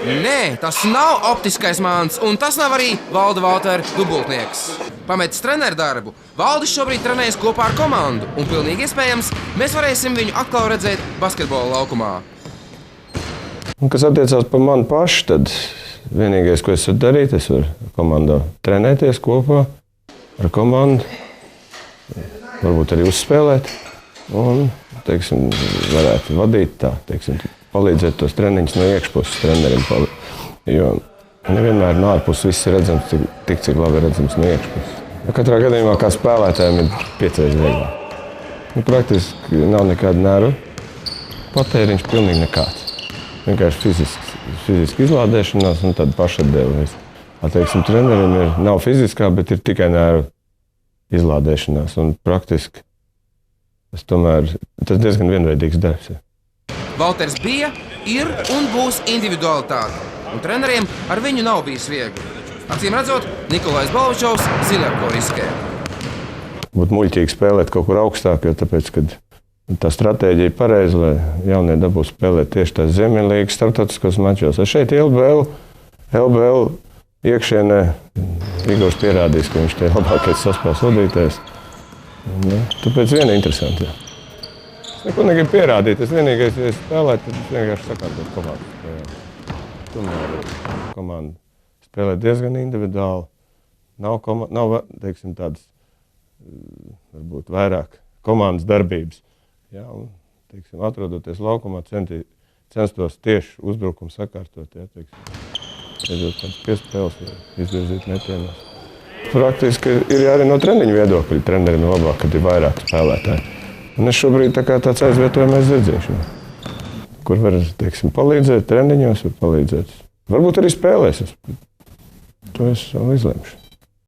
Nē, tas nav optiskais māns, un tas nav arī Valda Valtera dubultnieks. Pametis treneru darbu, Valdis šobrīd trenējas kopā ar komandu, un pilnīgi iespējams, mēs varēsim viņu atkal redzēt basketbola laukumā. Un, kas attiecās par mani pašu, tad vienīgais, ko es varu darīt, es varu komandā trenēties kopā ar komandu, varbūt arī uzspēlēt un, teiksim, varētu vadīt tā, teiksim, palīdzēt tos treniņus no iekšpuses trenerim, jo nevienmēr no ārpuses viss ir redzams tik, cik labi ir redzams no iekšpuses. Katrā gadījumā kā spēlētājiem ir 5 reizes vieglāk. Praktiski nav nekāda nervu patēriņš, pilnīgi nekāds. Vienkārši fiziski izlādēšanās un tāda pašatdeva. Teiksim, trenerim nav fiziskā, bet ir tikai nervu izlādēšanās. Un praktiski tas diezgan vienveidīgs darbs. Valters bija, ir un būs individualitāte, un treneriem ar viņu nav bijis viegli. Acīm redzot, Nikolais Balvačovs zina, ar ko riskē. Būtu muļķīgi spēlēt kaut kur augstāk, jo tāpēc, kad tā stratēģija ir pareiza, lai jaunie dabūtu spēlēt tieši tās Ziemeļlīgas starptautiskos mačos. Šeit LBL iekšienē Igors pierādījis, ka viņš te labākais saspēles vadītājs. Tāpēc vien interesanti. Es neko negribu pierādīt. Es vienīgais, ja es spēlētu, tad es vienkārši sakārtot komandu. Tomēr komanda spēlē diezgan individuāli. Nav teiksim, tādas, varbūt vairāk komandas darbības. Ja, un, teiksim, atrodoties laukumā, censtos tieši uzbrukumu sakārtot. Ja, teiksim, kāds piespēles, izvirzīt metienos. Praktiski ir arī no treniņu viedokļa. Trenerim ir labāk, kad ir vairāk spēlētāji. Un es šobrīd tāds aizvietojamais zirdziņš, kur var, teiksim, palīdzēt treniņos, var palīdzēt. Varbūt arī spēlēs. To es vēl izlemšu.